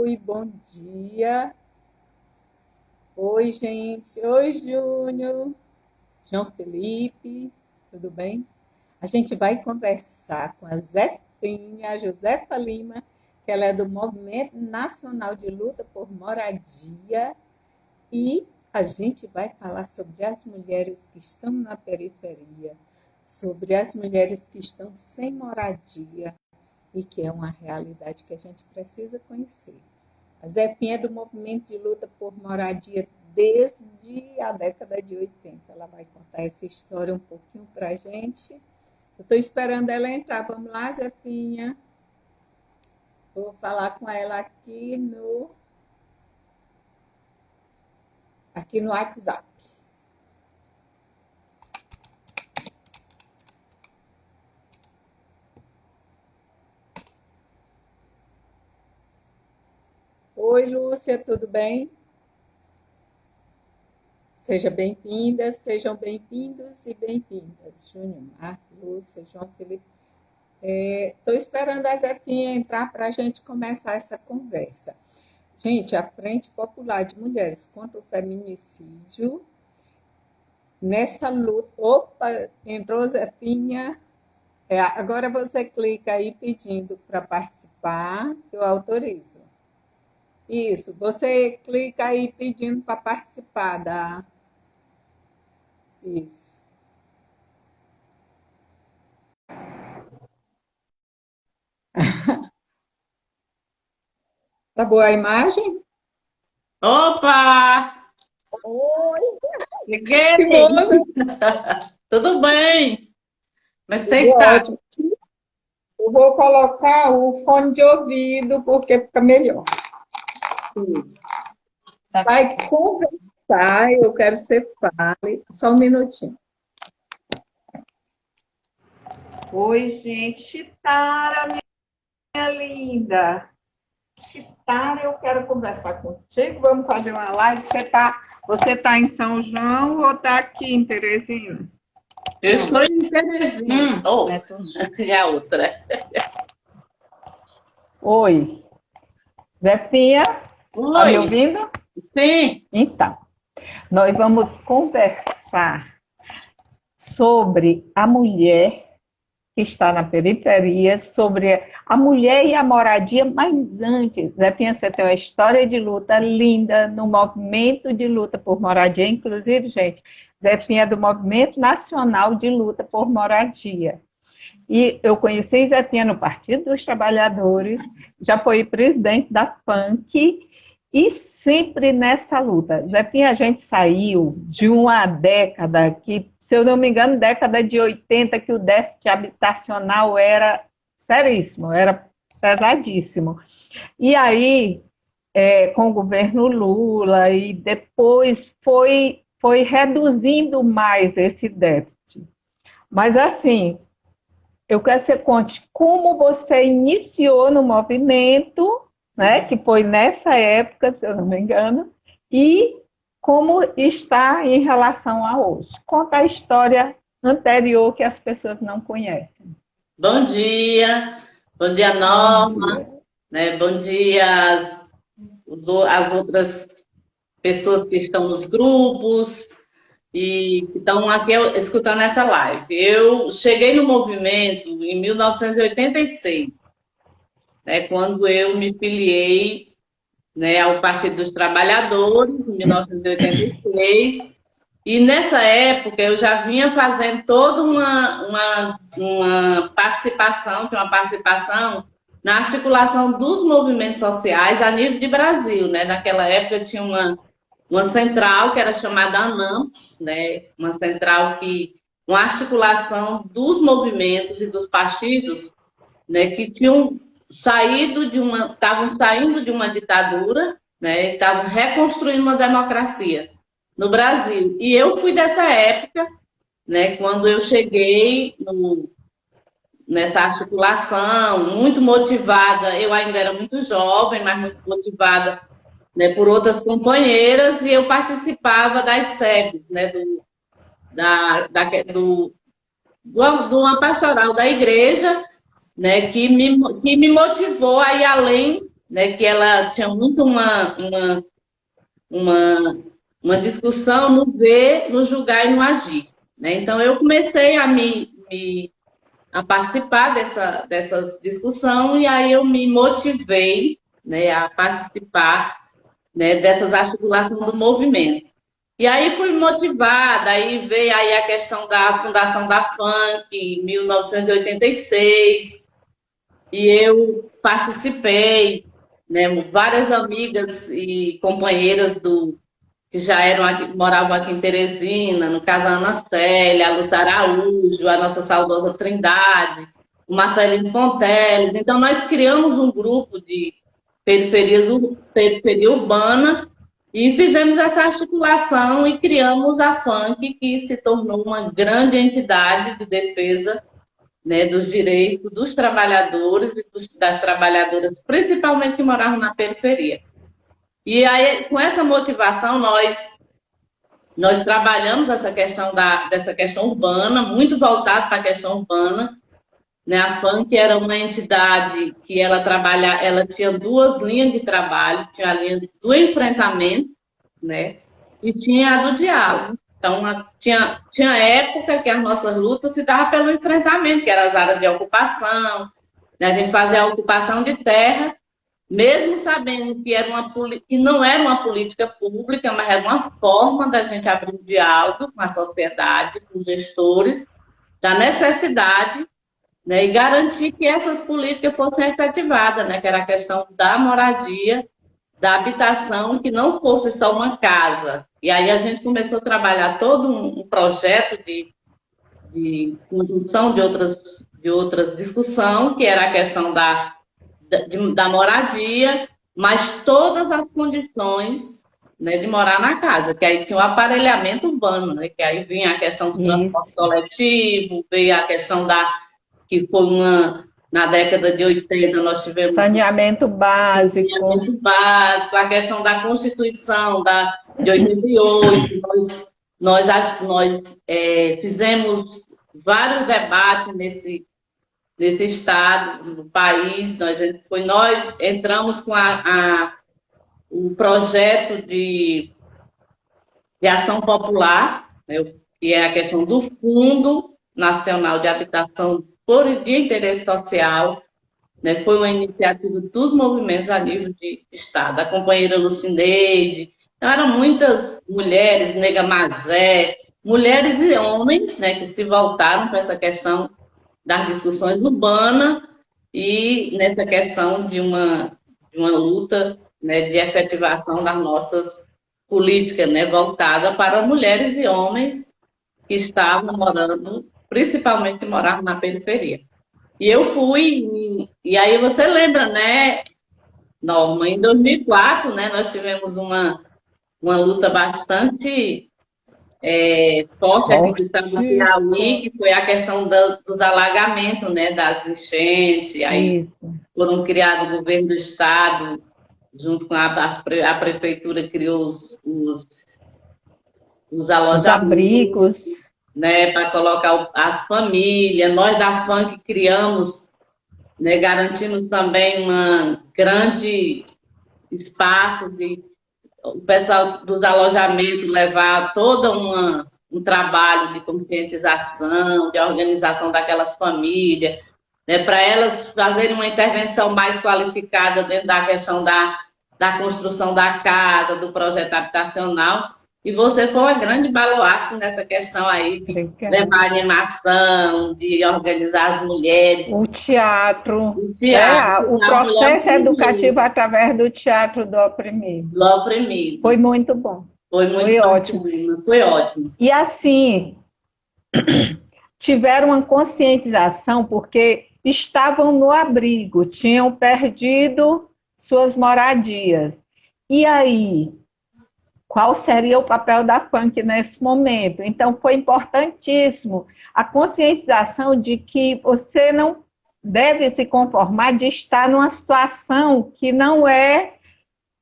Oi, bom dia. Oi, gente. Oi, Júnior. João Felipe, tudo bem? A gente vai conversar com a Zefinha, a Josefa Lima, que ela é do Movimento Nacional de Luta por Moradia, e a gente vai falar sobre as mulheres que estão na periferia, sobre as mulheres que estão sem moradia e que é uma realidade que a gente precisa conhecer. A Zefinha é do Movimento de Luta por Moradia desde a década de 80. Ela vai contar essa história um pouquinho para a gente. Eu estou esperando ela entrar. Vamos lá, Zefinha. Vou falar com ela aqui no WhatsApp. Oi, Lúcia, tudo bem? Seja bem-vinda, sejam bem-vindos e bem-vindas. Júnior, Marcos, Lúcia, João Felipe. Estou esperando a Zefinha entrar para a gente começar essa conversa. Gente, a Frente Popular de Mulheres contra o Feminicídio, nessa luta... Opa, entrou Zefinha. Agora você clica aí pedindo para participar, que eu autorizo. Isso, você clica aí pedindo para participar da... Isso. Tá boa a imagem? Opa! Oi, que Cheguei! bom, né? Tudo bem? Mas Tudo você tá? ótimo. Eu vou colocar o fone de ouvido porque fica melhor. Tá. Vai conversar, eu quero que você fale. Só um minutinho. Oi, gente. Chitara, minha linda. Chitara, eu quero conversar contigo. Vamos fazer uma live. Você tá em São João ou está aqui em Teresina? Eu estou em Teresina. Oh, e a outra? Oi. Zefinha, tá me Oi! ouvindo? Sim! Então, nós vamos conversar sobre a mulher que está na periferia, sobre a mulher e a moradia, mas antes, Zefinha, você tem uma história de luta linda no movimento de luta por moradia, inclusive, gente, Zefinha é do Movimento Nacional de Luta por Moradia. E eu conheci Zefinha no Partido dos Trabalhadores, já foi presidente da FANC, e sempre nessa luta. Zefinha, a gente saiu de uma década que, se eu não me engano, década de 80, que o déficit habitacional era seríssimo, era pesadíssimo. E aí, com o governo Lula, e depois foi reduzindo mais esse déficit. Mas, assim, eu quero que você conte como você iniciou no movimento, né, que foi nessa época, se eu não me engano, e como está em relação a hoje. Conta a história anterior que as pessoas não conhecem. Bom dia! Bom dia, Bom Norma! dia. Né? Bom dia às outras pessoas que estão nos grupos e que estão aqui escutando essa live. Eu cheguei no movimento em 1986, né, quando eu me filiei, né, ao Partido dos Trabalhadores, em 1986, e nessa época eu já vinha fazendo toda uma participação, que é uma participação na articulação dos movimentos sociais a nível de Brasil, né? Naquela época tinha uma central que era chamada ANAMPS, né? Uma articulação dos movimentos e dos partidos, né, que estavam saindo de uma ditadura, né, estavam reconstruindo uma democracia no Brasil. E eu fui dessa época, né, quando eu cheguei nessa articulação, muito motivada. Eu ainda era muito jovem, mas muito motivada, né, por outras companheiras, e eu participava das SEBs, né, de uma pastoral da igreja, né, que me motivou a ir além né, que ela tinha muito uma, uma discussão no ver, no julgar e no agir. Né? Então, eu comecei a participar dessas discussões e aí eu me motivei, né, a participar, né, dessas articulações do movimento. E aí fui motivada, aí veio aí a questão da fundação da FUNC em 1986, e eu participei, né, várias amigas e companheiras que já eram aqui, moravam aqui em Teresina, no caso a Ana Célia, a Lúcia Araújo, a nossa saudosa Trindade, o Marcelino Fonteles. Então, nós criamos um grupo de periferia urbana e fizemos essa articulação e criamos a FUNC, que se tornou uma grande entidade de defesa, né, dos direitos dos trabalhadores e das trabalhadoras, principalmente que moravam na periferia. E aí, com essa motivação, nós trabalhamos dessa questão urbana, muito voltado para a questão urbana. Né? A FUNC era uma entidade que ela tinha duas linhas de trabalho, tinha a linha do enfrentamento, né? E tinha a do diálogo. Então, tinha época que as nossas lutas se davam pelo enfrentamento, que eram as áreas de ocupação, né? A gente fazia a ocupação de terra, mesmo sabendo que não era uma política pública, mas era uma forma da gente abrir um diálogo com a sociedade, com os gestores, da necessidade, né, e garantir que essas políticas fossem efetivadas, né, que era a questão da moradia, da habitação, que não fosse só uma casa. E aí a gente começou a trabalhar todo um projeto de conjunção de outras discussões, que era a questão da moradia, mas todas as condições, né, de morar na casa, que aí tinha o aparelhamento urbano, né, que aí vinha a questão do transporte coletivo, veio a questão que foi na década de 80, nós tivemos saneamento básico, a questão da Constituição de 88, nós fizemos vários debates nesse estado, no país, nós entramos com o projeto de ação popular, né, que é a questão do Fundo Nacional de Habitação de interesse social, né, foi uma iniciativa dos movimentos a nível de estado, a companheira Lucineide, então eram muitas mulheres, Nega Mazé, mulheres e homens, né, que se voltaram para essa questão das discussões urbanas e nessa questão de uma luta, né, de efetivação das nossas políticas, né, voltada para mulheres e homens que estavam morando, principalmente que moravam na periferia. E eu fui, e aí você lembra, né, Norma, em 2004, né, nós tivemos uma luta bastante forte aqui no Piauí, que foi a questão dos alagamentos, né, das enchentes, aí foram criados o governo do estado, junto com a prefeitura criou os alojamentos, abrigos, né, para colocar as famílias. Nós da FUNC criamos, né, garantimos também um grande espaço o pessoal dos alojamentos levar todo um trabalho de conscientização, de organização daquelas famílias, né, para elas fazerem uma intervenção mais qualificada dentro da questão da construção da casa, do projeto habitacional. E você foi uma grande baluarte nessa questão aí, de levar animação, de organizar as mulheres. O teatro. O processo educativo através do teatro do oprimido. Do oprimido. Foi muito bom. Foi ótimo. Foi ótimo. E assim, tiveram uma conscientização porque estavam no abrigo, tinham perdido suas moradias. E aí, qual seria o papel da FUNC nesse momento? Então, foi importantíssimo a conscientização de que você não deve se conformar de estar numa situação que não é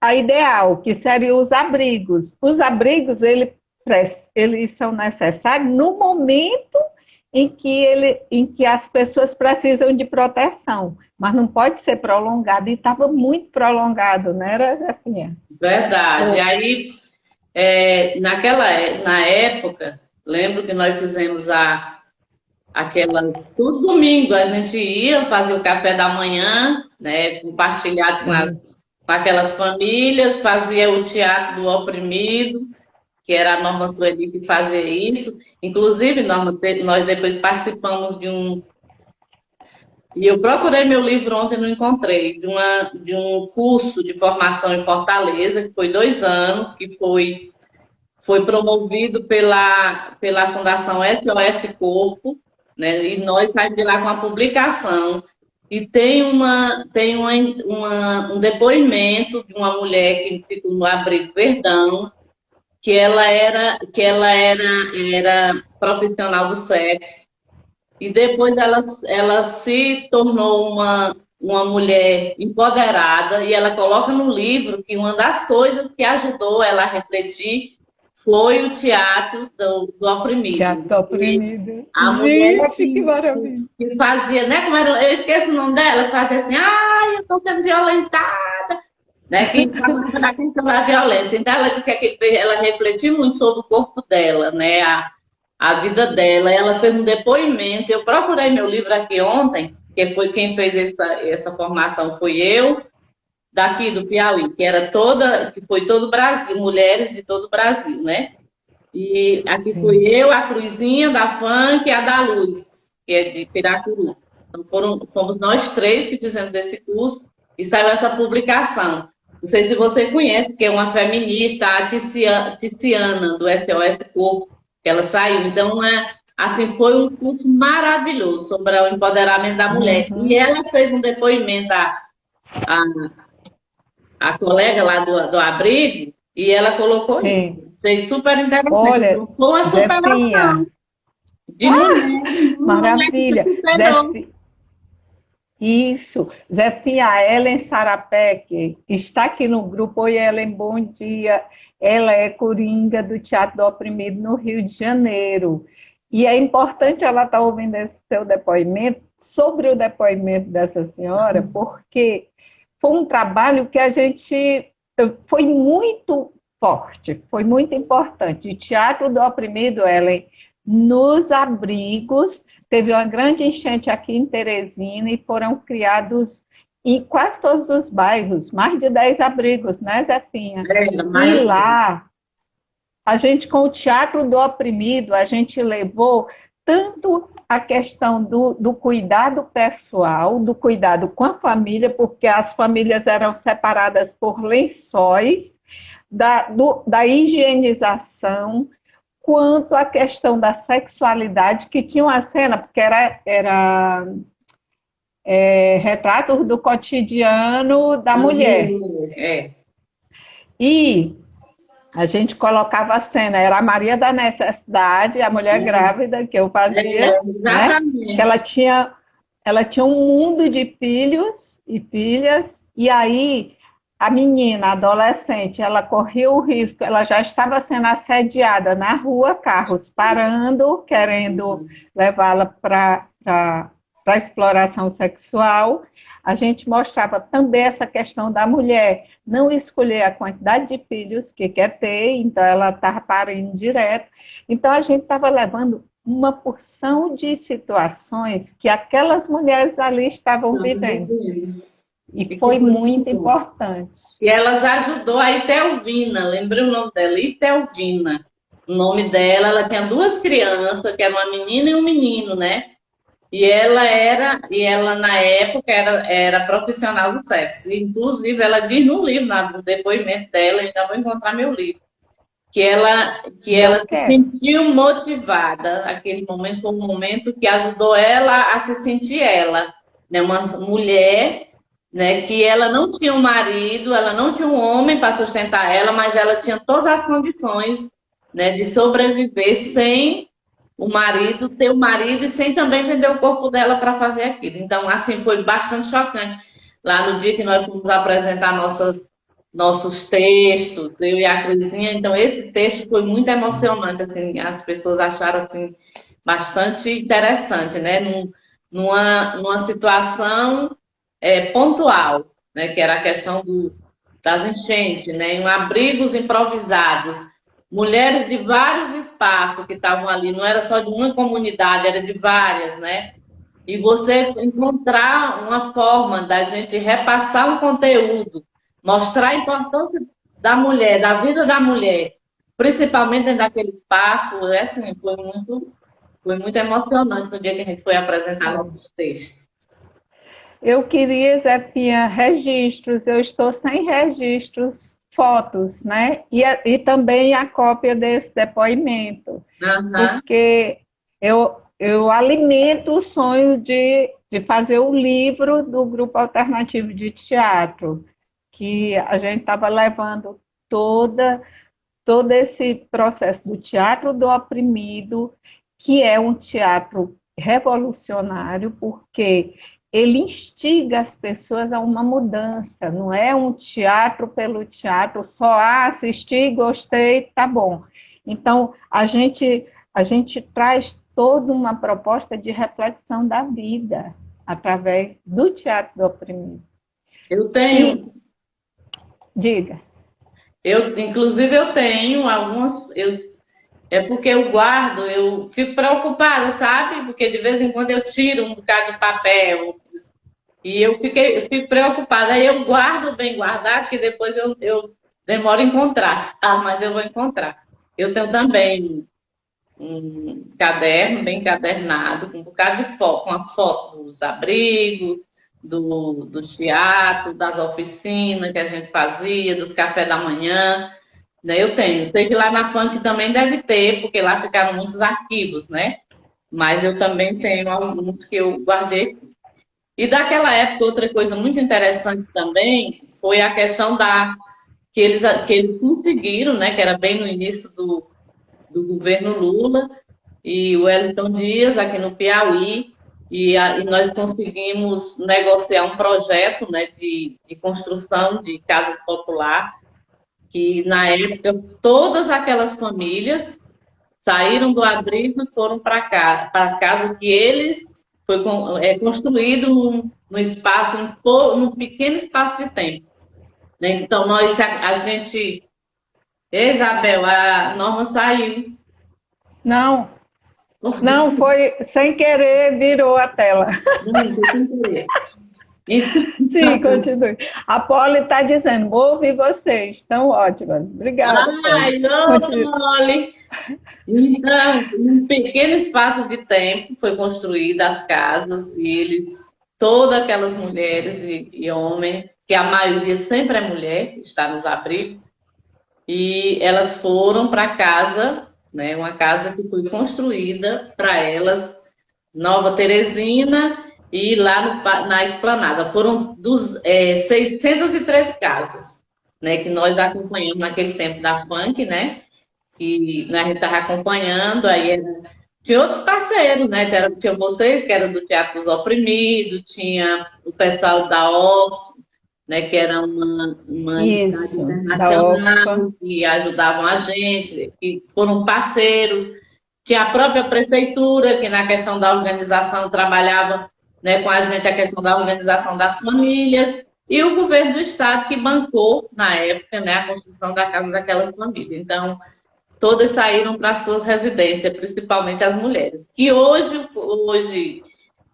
a ideal, que seriam os abrigos. Os abrigos, eles são necessários no momento em que as pessoas precisam de proteção, mas não pode ser prolongado, e estava muito prolongado, não era, Zefinha? Verdade. Aí, na época, lembro que nós fizemos todo domingo a gente ia fazer o café da manhã, né, compartilhado com aquelas famílias, fazia o teatro do oprimido, que era a Norma Sueli que fazia isso. Inclusive, Norma, nós depois participamos de um. E eu procurei meu livro ontem e não encontrei, de um curso de formação em Fortaleza, que foi 2 anos, que foi promovido pela Fundação SOS Corpo, né? E nós saímos de lá com a publicação. E um depoimento de uma mulher que ficou no Abrigo Verdão, era profissional do sexo, e depois ela se tornou uma mulher empoderada, e ela coloca no livro que uma das coisas que ajudou ela a refletir foi o teatro do oprimido. Teatro do oprimido. A mulher que fazia, né? Como era, eu esqueço o nome dela, que fazia assim, ai, eu estou sendo violentada, né? Que falava da questão da violência. Então ela disse que ela refletiu muito sobre o corpo dela, né? A vida dela. Ela fez um depoimento. Eu procurei meu livro aqui ontem, que foi quem fez essa formação foi eu, daqui do Piauí, que foi todo o Brasil, mulheres de todo o Brasil, né? E aqui fui eu, a Cruzinha da Funk e a da Luz, que é de Piracuru. Então fomos nós três que fizemos esse curso e saiu essa publicação. Não sei se você conhece, que é uma feminista, a Tiziana, do SOS Corpo, que ela saiu. Então, assim, foi um curso maravilhoso sobre o empoderamento da mulher. E ela fez um depoimento, a colega lá do abrigo, e ela colocou isso. Fez super interessante. Olha, foi uma superação de mulher. Maravilha. Isso. Zefinha, a Ellen Sarapec está aqui no grupo. Oi, Ellen, bom dia. Ela é coringa do Teatro do Oprimido no Rio de Janeiro. E é importante ela estar ouvindo esse seu depoimento, sobre o depoimento dessa senhora, porque foi um trabalho que a gente foi muito forte, foi muito importante. O Teatro do Oprimido, Ellen, nos abrigos, teve uma grande enchente aqui em Teresina e foram criados em quase todos os bairros, mais de 10 abrigos, né, Zefinha? E lá, a gente, com o Teatro do Oprimido, a gente levou tanto a questão do cuidado pessoal, do cuidado com a família, porque as famílias eram separadas por lençóis, da higienização, quanto à questão da sexualidade, que tinha uma cena, porque era retratos do cotidiano da mulher. E a gente colocava a cena, era a Maria da Necessidade, a mulher grávida que eu fazia, né? Ela tinha um mundo de filhos e filhas, e aí a menina, a adolescente, ela corria o risco, ela já estava sendo assediada na rua, carros parando, querendo levá-la para a exploração sexual. A gente mostrava também essa questão da mulher não escolher a quantidade de filhos que quer ter, então ela estava parindo direto. Então a gente estava levando uma porção de situações que aquelas mulheres ali estavam vivendo. E foi muito importante. E elas ajudou a Itelvina, lembrei o nome dela, Itelvina. O nome dela, ela tinha 2 crianças, que era uma menina e um menino, né? E ela na época era profissional do sexo. Inclusive, ela diz no livro, no depoimento dela, ainda vou encontrar meu livro, que ela se sentiu motivada. Aquele momento foi um momento que ajudou ela a se sentir ela, né? Uma mulher, né, que ela não tinha um marido, ela não tinha um homem para sustentar ela, mas ela tinha todas as condições, né, de sobreviver sem ter o marido e sem também vender o corpo dela para fazer aquilo. Então, assim, foi bastante chocante. Lá no dia que nós fomos apresentar nossos textos, eu e a Cruzinha, então esse texto foi muito emocionante, assim, as pessoas acharam, assim, bastante interessante, né? Numa situação pontual, né? Que era a questão das enchentes, né? Em abrigos improvisados. Mulheres de vários espaços que estavam ali, não era só de uma comunidade, era de várias, né? E você encontrar uma forma da gente repassar um conteúdo, mostrar a importância da mulher, da vida da mulher, principalmente dentro daquele espaço, assim, foi muito emocionante no dia que a gente foi apresentar nossos textos. Eu queria, Zé, tinha registros, eu estou sem registros, fotos, né? E também a cópia desse depoimento, Uhum. porque eu alimento o sonho de fazer o livro do Grupo Alternativo de Teatro, que a gente estava levando todo esse processo do teatro do oprimido, que é um teatro revolucionário, porque ele instiga as pessoas a uma mudança, não é um teatro pelo teatro, só assisti, gostei, tá bom. Então, a gente traz toda uma proposta de reflexão da vida através do teatro do oprimido. Eu E, tenho, diga. inclusive eu tenho algumas, é porque eu guardo, eu fico preocupada, sabe? Porque de vez em quando eu tiro um bocado de papel e eu fico preocupada. Aí eu guardo bem guardado, que depois eu demoro a encontrar. Ah, mas eu vou encontrar. Eu tenho também um caderno bem encadernado, com um bocado de foto, com as fotos dos abrigos, do teatro, das oficinas que a gente fazia, dos cafés da manhã, né? Eu tenho. Sei que lá na Funk também deve ter, porque lá ficaram muitos arquivos, né? Mas eu também tenho alguns que eu guardei. E daquela época, outra coisa muito interessante também foi a questão que eles conseguiram, né? Que era bem no início do governo Lula, e o Wellington Dias, aqui no Piauí, e nós conseguimos negociar um projeto, né, de construção de casas popular, que na época todas aquelas famílias saíram do abrigo e foram para cá, para a casa que eles foi construído num espaço, num pequeno espaço de tempo. Né? Então, a gente, Isabel, a Norma saiu. Não, não, foi sem querer, virou a tela. Não, foi sem querer. Então, Sim, continue. A Polly está dizendo, vou ouvir vocês, estão ótimas. Obrigada, Polly. ai, Continue. olhe. Então, um pequeno espaço de tempo foi construída as casas e todas aquelas mulheres e homens, que a maioria sempre é mulher, que está nos abrigos, e elas foram para casa, né, uma casa que foi construída para elas, Nova Teresina, e lá na Esplanada. Foram 613 casas, né, que nós acompanhamos naquele tempo da Funk, né? Que né, a gente estava acompanhando, tinha outros parceiros, né? Tinha vocês, que eram do Teatro dos Oprimidos, tinha o pessoal da Oxfam, né, que era uma entidade Isso, da Oxfam. internacional, que ajudavam a gente, que foram parceiros. Tinha a própria prefeitura, que na questão da organização trabalhava, né, com a gente a questão da organização das famílias, e o governo do estado que bancou, na época, né, a construção da casa daquelas famílias. Então, todas saíram para suas residências, principalmente as mulheres. Que hoje,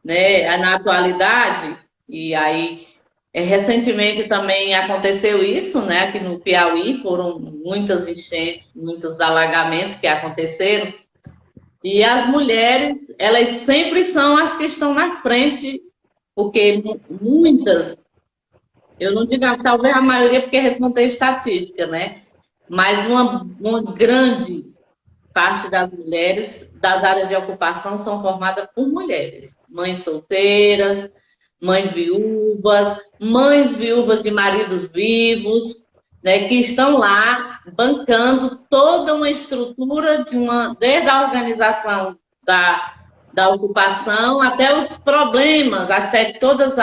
né, na atualidade, e aí recentemente também aconteceu isso, né, aqui no Piauí, foram muitas enchentes, muitos alagamentos que aconteceram, e as mulheres, elas sempre são as que estão na frente, porque muitas, eu não digo talvez a maioria, porque a gente não tem estatística, né? Mas uma grande parte das mulheres das áreas de ocupação são formadas por mulheres, mães solteiras, mães viúvas de maridos vivos, né, que estão lá bancando toda uma estrutura desde a organização da ocupação até os problemas, todas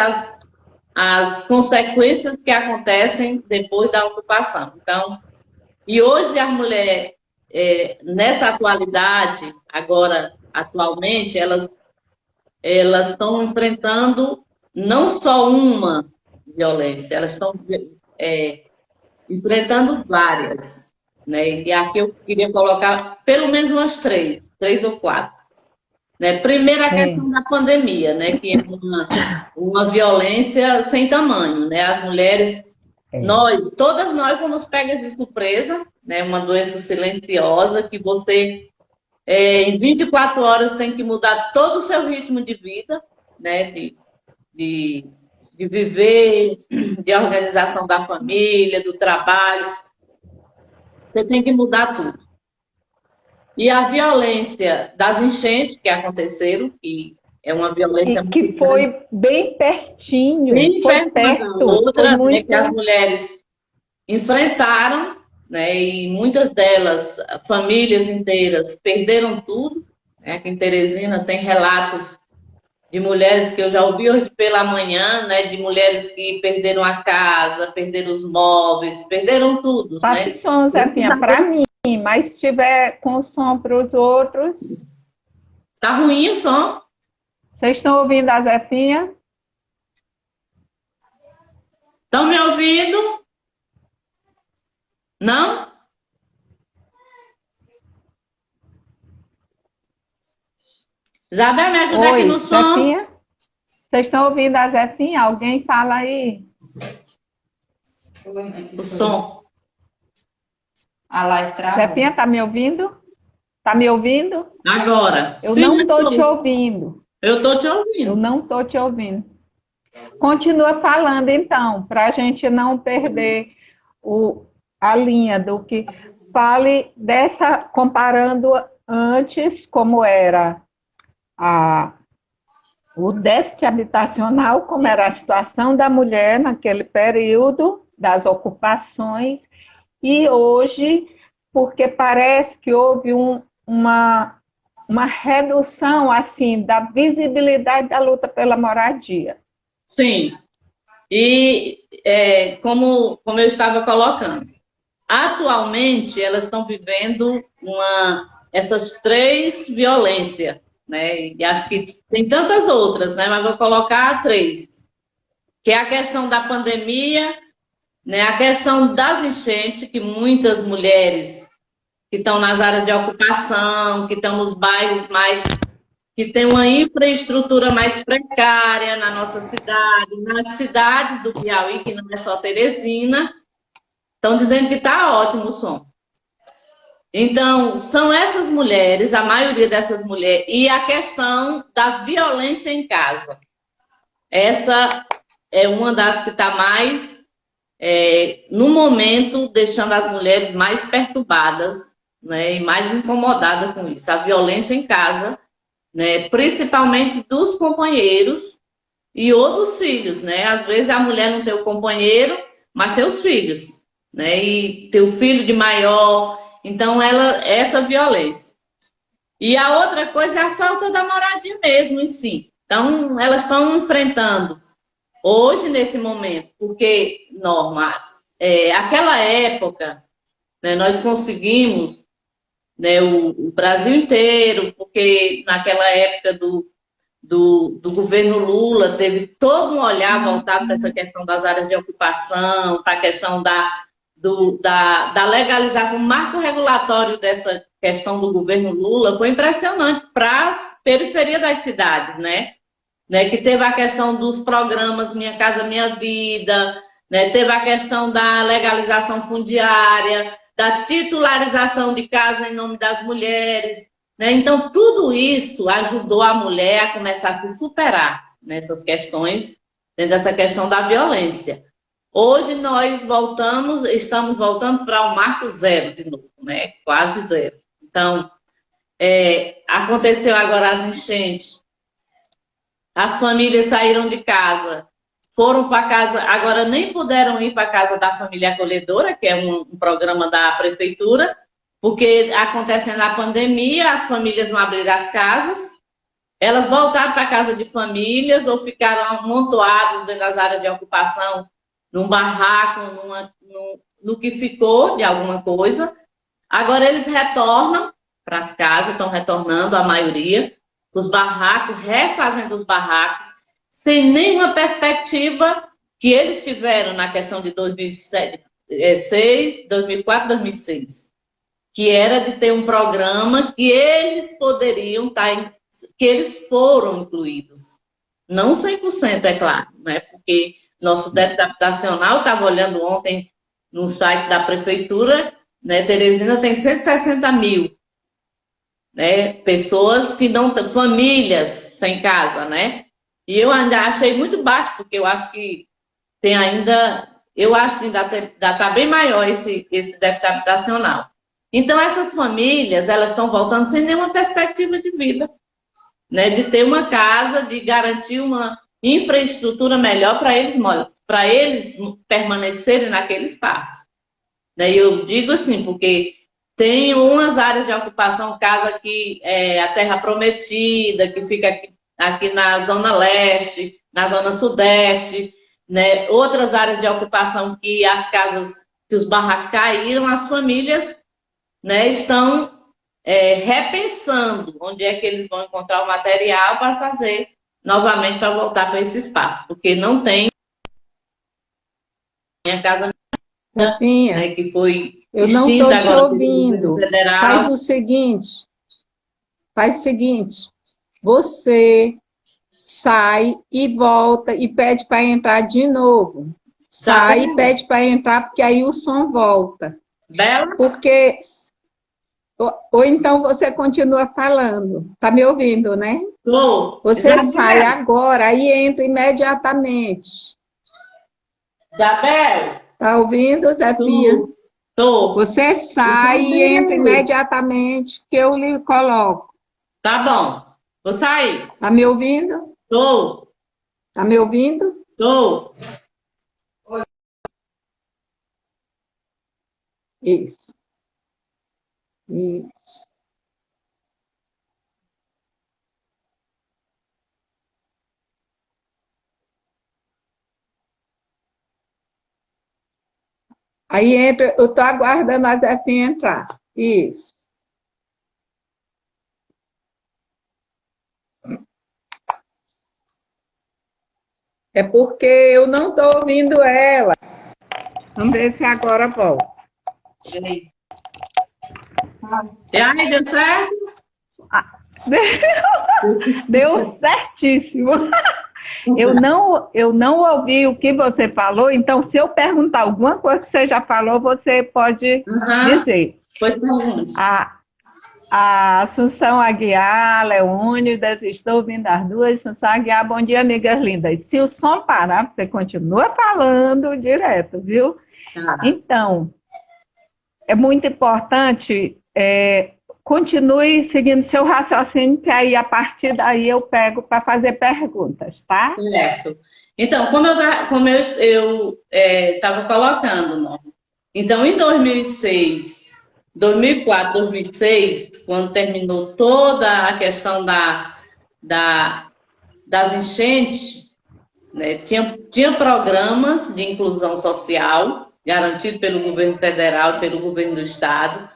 as consequências que acontecem depois da ocupação. Então, e hoje a mulher, nessa atualidade, agora atualmente, elas estão enfrentando não só uma violência, elas estão enfrentando várias, né? E aqui eu queria colocar pelo menos umas três ou quatro. Né? Primeiro, a questão da pandemia, né? Que é uma violência sem tamanho, né? As mulheres, todas nós fomos pegas de surpresa, né? Uma doença silenciosa que você, em 24 horas, tem que mudar todo o seu ritmo de vida, né? De viver, de organização da família, do trabalho. Você tem que mudar tudo. E a violência das enchentes que aconteceram, que é uma violência e que foi bem pertinho, bem foi perto da outra, muito... né, que as mulheres enfrentaram, né, e muitas delas, famílias inteiras, perderam tudo. Né? Aqui em Teresina tem relatos de mulheres que eu já ouvi hoje pela manhã, né, de mulheres que perderam a casa, perderam os móveis, perderam tudo. Passe né? som, Zefinha, para mim, mas se tiver com som para os outros... Tá ruim o som? Vocês estão ouvindo a Zefinha? Estão me ouvindo? Não? Isabel, me ajuda aqui no som. Zefinha? Vocês estão ouvindo a Zefinha? Alguém fala aí. O som. A live travou. Zefinha, tá me ouvindo? Tá me ouvindo? Agora. Eu não estou te ouvindo. Eu estou te ouvindo. Eu não estou te ouvindo. Continua falando, então, para a gente não perder a linha do que... Fale dessa, comparando antes, como era o déficit habitacional, como era a situação da mulher naquele período das ocupações, e hoje, porque parece que houve uma redução assim da visibilidade da luta pela moradia. Sim. E como eu estava colocando, atualmente elas estão vivendo essas três violências, né? E acho que tem tantas outras, né? Mas vou colocar três, que é a questão da pandemia, né? A questão das enchentes, que muitas mulheres que estão nas áreas de ocupação, que estão nos bairros que tem uma infraestrutura mais precária na nossa cidade, nas cidades do Piauí, que não é só Teresina, estão dizendo que está ótimo o som. Então, são essas mulheres, a maioria dessas mulheres, e a questão da violência em casa. Essa é uma das que está mais, no momento, deixando as mulheres mais perturbadas, né, e mais incomodadas com isso. A violência em casa, né, principalmente dos companheiros e outros filhos, né? Às vezes a mulher não tem o companheiro, mas tem os filhos, né? E tem o filho de maior, então essa violência. E a outra coisa é a falta da moradia mesmo em si. Então elas estão enfrentando hoje nesse momento, porque Norma, aquela época, né, nós conseguimos, né, o Brasil inteiro, porque naquela época do governo Lula teve todo um olhar voltado para essa questão das áreas de ocupação, para a questão da legalização, o marco regulatório dessa questão do governo Lula foi impressionante para as periferias das cidades, né? Que teve a questão dos programas Minha Casa Minha Vida, né? Teve a questão da legalização fundiária, da titularização de casa em nome das mulheres, né? Então, tudo isso ajudou a mulher a começar a se superar nessas questões, dentro dessa questão da violência. Hoje nós estamos voltando para o marco zero de novo, né? Quase zero. Então, aconteceu agora as enchentes, as famílias saíram de casa, foram para casa, agora nem puderam ir para a casa da família acolhedora, que é um programa da prefeitura, porque acontecendo a pandemia, as famílias não abriram as casas, elas voltaram para a casa de famílias ou ficaram amontoadas dentro das áreas de ocupação, num barraco, no que ficou de alguma coisa. Agora eles retornam, para as casas, estão retornando a maioria, os barracos, refazendo os barracos, sem nenhuma perspectiva que eles tiveram na questão de 2006, 2004, 2006, que era de ter um programa que eles poderiam estar, que eles foram incluídos. Não 100%, é claro, né? Porque nosso déficit habitacional, estava olhando ontem no site da prefeitura, né? Teresina tem 160 mil, né? Pessoas que não têm, famílias sem casa, né? E eu ainda achei muito baixo, porque eu acho que tem ainda, eu acho que ainda está bem maior esse déficit habitacional. Então, essas famílias, elas estão voltando sem nenhuma perspectiva de vida, né? De ter uma casa, de garantir uma infraestrutura melhor para eles permanecerem naquele espaço. Né? E eu digo assim, porque tem umas áreas de ocupação, casa que é a Terra Prometida, que fica aqui na Zona Leste, na Zona Sudeste, né? Outras áreas de ocupação que as casas, que os barracos caíram, as famílias, né, estão repensando onde é que eles vão encontrar o material para fazer novamente, para voltar para esse espaço, porque não tem a casa, né, que foi eu não estou te ouvindo. Federal. Faz o seguinte, você sai e volta e pede para entrar de novo. Sai e pede para entrar, porque aí o som volta. Bela? Porque... Ou então você continua falando. Tá me ouvindo, né? Tô. Você Isabel. sai agora e entra imediatamente. Isabel? Tá ouvindo, Zefinha? Tô. Você sai e entra imediatamente, que eu lhe coloco. Tá bom. Vou sair. Tá me ouvindo? Tô. Tá me ouvindo? Tô. Isso. Isso. Aí entra, eu estou aguardando a Zefinha entrar. Isso. É porque eu não estou ouvindo ela. Vamos ver se agora volta. E aí, deu certo? Deu certíssimo. Eu não ouvi o que você falou, então se eu perguntar alguma coisa que você já falou, você pode dizer. Pois pergunte. A Assunção Aguiar, Leônidas, estou ouvindo as duas. Assunção Aguiar, bom dia, amigas lindas. Se o som parar, você continua falando direto, viu? Então, é muito importante, continue seguindo seu raciocínio, que aí a partir daí eu pego para fazer perguntas, tá? Certo. Então, como eu estava colocando, né? Então, em 2006, 2004, 2006, quando terminou toda a questão das enchentes, né, tinha programas de inclusão social garantido pelo governo federal, pelo governo do estado,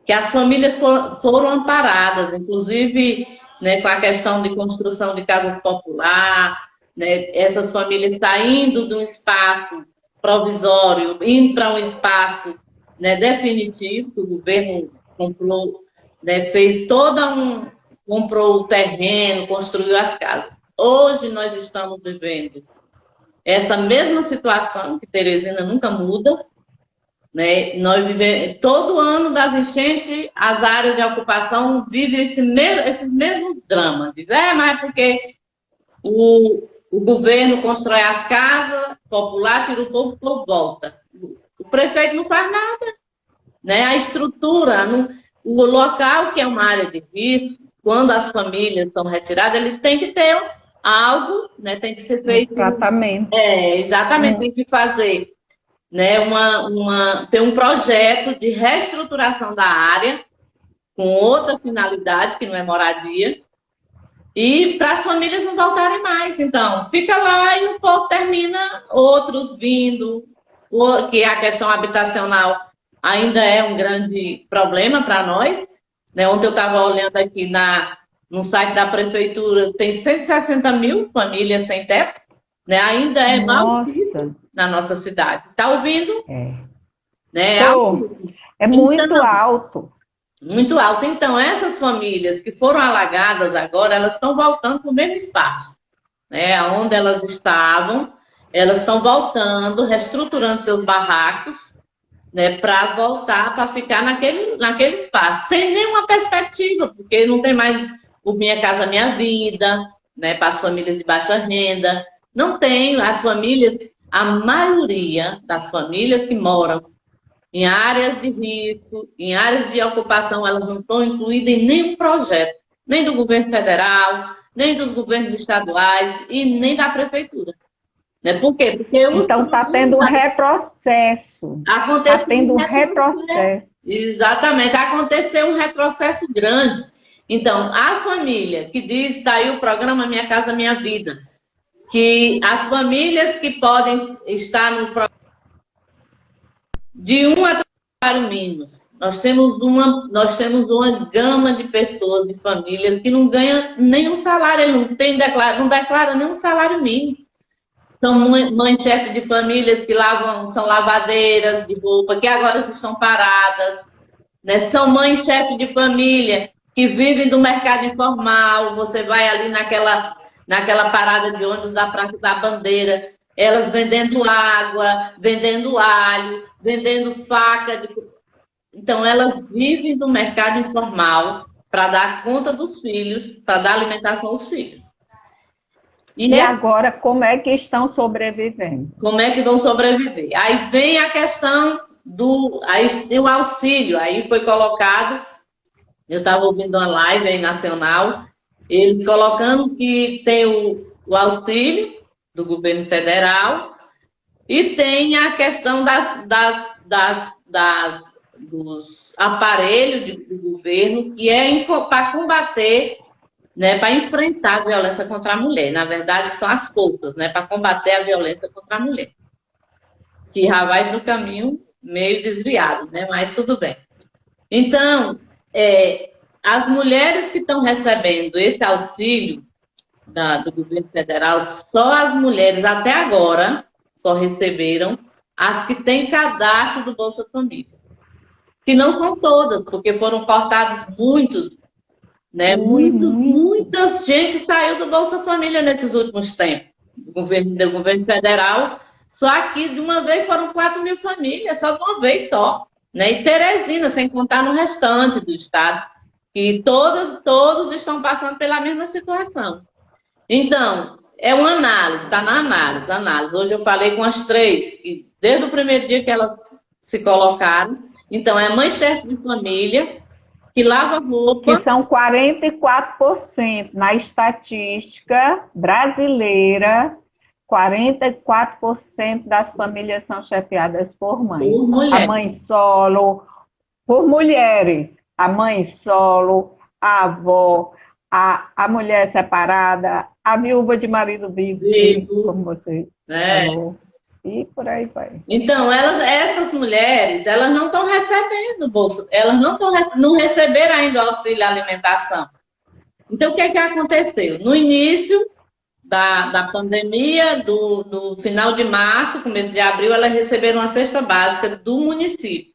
que as famílias foram amparadas, inclusive, né, com a questão de construção de casas populares, né, essas famílias saindo de um espaço provisório, indo para um espaço, né, definitivo, que o governo comprou, né, comprou o terreno, construiu as casas. Hoje nós estamos vivendo essa mesma situação, que Teresina nunca muda, né? Nós vivemos, todo ano das enchentes, as áreas de ocupação vivem esse mesmo drama. Diz, mas é porque o governo constrói as casas, popular, tira o povo volta. O prefeito não faz nada, né? A estrutura, o local que é uma área de risco, quando as famílias são retiradas, ele tem que ter algo, né? Tem que ser feito. Tratamento. Exatamente, tem que fazer, né? Ter um projeto de reestruturação da área, com outra finalidade, que não é moradia, e para as famílias não voltarem mais. Então, fica lá e o povo termina, outros vindo, que a questão habitacional ainda é um grande problema para nós, né? Ontem eu estava olhando aqui no site da prefeitura, tem 160 mil famílias sem teto, né? Ainda é mal Nossa, na nossa cidade. Está ouvindo? é. Né? É Tô. alto. É muito Então, alto. muito alto. Então, essas famílias que foram alagadas agora, elas estão voltando para o mesmo espaço, né? Onde elas estavam, elas estão voltando, reestruturando seus barracos, né? Para voltar, para ficar naquele espaço, sem nenhuma perspectiva, porque não tem mais o Minha Casa Minha Vida, né? Para as famílias de baixa renda. Não tem as famílias, a maioria das famílias que moram em áreas de risco, em áreas de ocupação, elas não estão incluídas em nenhum projeto, nem do governo federal, nem dos governos estaduais e nem da prefeitura. Né? Por quê? Porque Então está tendo um retrocesso. Está aconteceu tendo um um retrocesso. retrocesso. Exatamente, aconteceu um retrocesso grande. Então, a família que diz, está aí o programa Minha Casa Minha Vida, que as famílias que podem estar no programa de 1 a 3 salários mínimos. Nós temos uma gama de pessoas, de famílias que não ganham nenhum salário, não declara nenhum salário mínimo. São mães chefes de famílias que são lavadeiras de roupa, que agora estão paradas, né? São mães chefes de família que vivem do mercado informal. Você vai ali naquela parada de ônibus da Praça da Bandeira, elas vendendo água, vendendo alho, vendendo faca. Então, elas vivem do mercado informal para dar conta dos filhos, para dar alimentação aos filhos. E agora, como é que estão sobrevivendo? Como é que vão sobreviver? Aí vem a questão aí tem o auxílio, aí foi colocado, eu estava ouvindo uma live aí nacional, eles colocando que tem o auxílio do governo federal e tem a questão dos aparelhos do governo, que é para combater, né, para enfrentar a violência contra a mulher. Na verdade, são as forças, né, para combater a violência contra a mulher. Que já vai no caminho meio desviado, né, mas tudo bem. Então, as mulheres que estão recebendo esse auxílio do governo federal, só as mulheres até agora só receberam as que têm cadastro do Bolsa Família. Que não são todas, porque foram cortados muitos, né? Muita gente saiu do Bolsa Família nesses últimos tempos, do governo federal. Só aqui, de uma vez, foram 4 mil famílias, só de uma vez só. Né? E Teresina, sem contar no restante do estado, que todos estão passando pela mesma situação. Então, é uma análise, está na análise. Hoje eu falei com as 3, que desde o primeiro dia que elas se colocaram. Então, é mãe chefe de família, que lava roupa. Que são 44% na estatística brasileira. 44% das famílias são chefiadas por mães. A mãe solo, por mulheres. A mãe solo, a avó, a mulher separada, a viúva de marido vivo, como você falou. E por aí vai. Então, essas mulheres, elas não estão recebendo bolsa, elas não receberam ainda o auxílio alimentação. Então, o que aconteceu? No início da pandemia, do final de março, começo de abril, elas receberam uma cesta básica do município,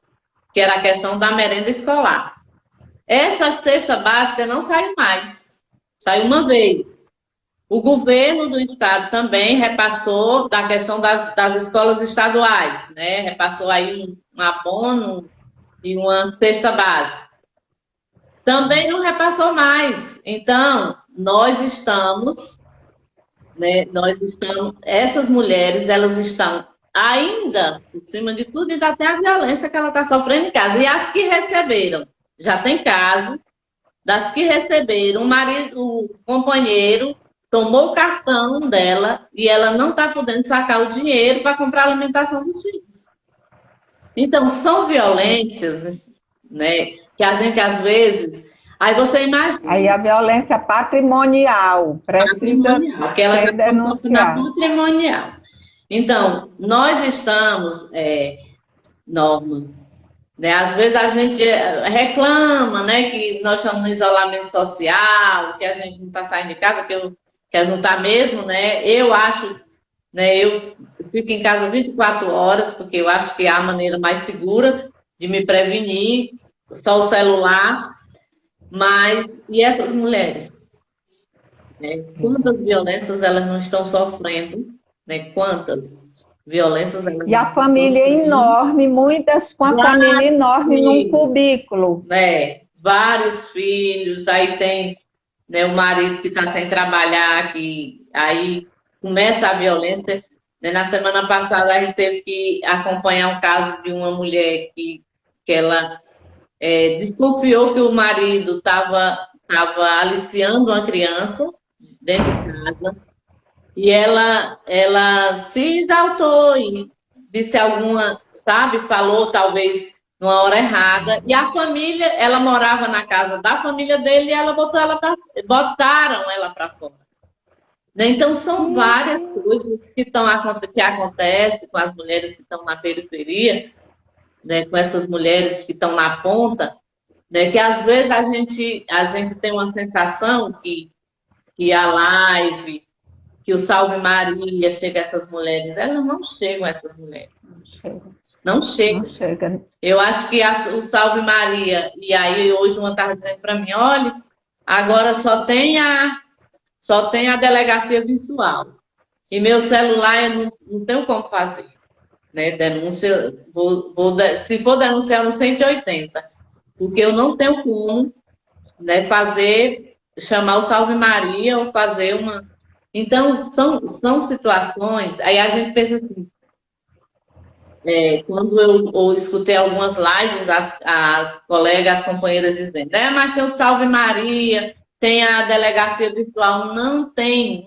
que era a questão da merenda escolar. Essa cesta básica não saiu mais, saiu uma vez. O governo do estado também repassou da questão das escolas estaduais, né? Repassou aí um abono e uma cesta básica. Também não repassou mais. Então, essas mulheres, elas estão ainda, por cima de tudo, ainda tem a violência que ela está sofrendo em casa. E as que receberam, já tem caso, das que receberam, o companheiro tomou o cartão dela e ela não está podendo sacar o dinheiro para comprar a alimentação dos filhos. Então, são violências, né, que a gente, às vezes... Aí você imagina... Aí a violência patrimonial. Patrimonial, que ela já denunciar. Patrimonial. Então, nós estamos, Norma, né? Às vezes a gente reclama, né, que nós estamos no isolamento social, que a gente não está saindo de casa, que não está mesmo, né? Eu acho, né, eu fico em casa 24 horas, porque eu acho que é a maneira mais segura de me prevenir, só o celular, mas e essas mulheres, né? Quantas violências elas não estão sofrendo, né? Quantas violências elas E não a estão família é sofrendo? enorme, muitas com a família enorme num Vários, cubículo. né? Vários filhos, aí tem, né, o marido que está sem trabalhar, que aí começa a violência. Né? Na semana passada a gente teve que acompanhar um caso de uma mulher que ela desconfiou que o marido estava aliciando uma criança dentro de casa e ela se exaltou e disse alguma, sabe, falou talvez numa hora errada. E a família, ela morava na casa da família dele e botaram ela para fora. Né? Então, são várias coisas que acontecem com as mulheres que estão na periferia, né? Com essas mulheres que estão na ponta, né? Que às vezes a gente tem uma sensação que a live, que o Salve Maria chega a essas mulheres. Elas não chegam a essas mulheres. Não chega, Não não chegam. chega. Eu acho que o Salve Maria, e aí hoje uma estava dizendo para mim, olha, agora só tem a delegacia virtual. E meu celular eu não tenho como fazer. Né? Denúncia, se for denunciar no 180, porque eu não tenho como, né, chamar o Salve Maria ou fazer uma. Então, são situações, aí a gente pensa assim, quando eu escutei algumas lives, as colegas, as companheiras dizendo, mas tem o Salve Maria, tem a delegacia virtual, não tem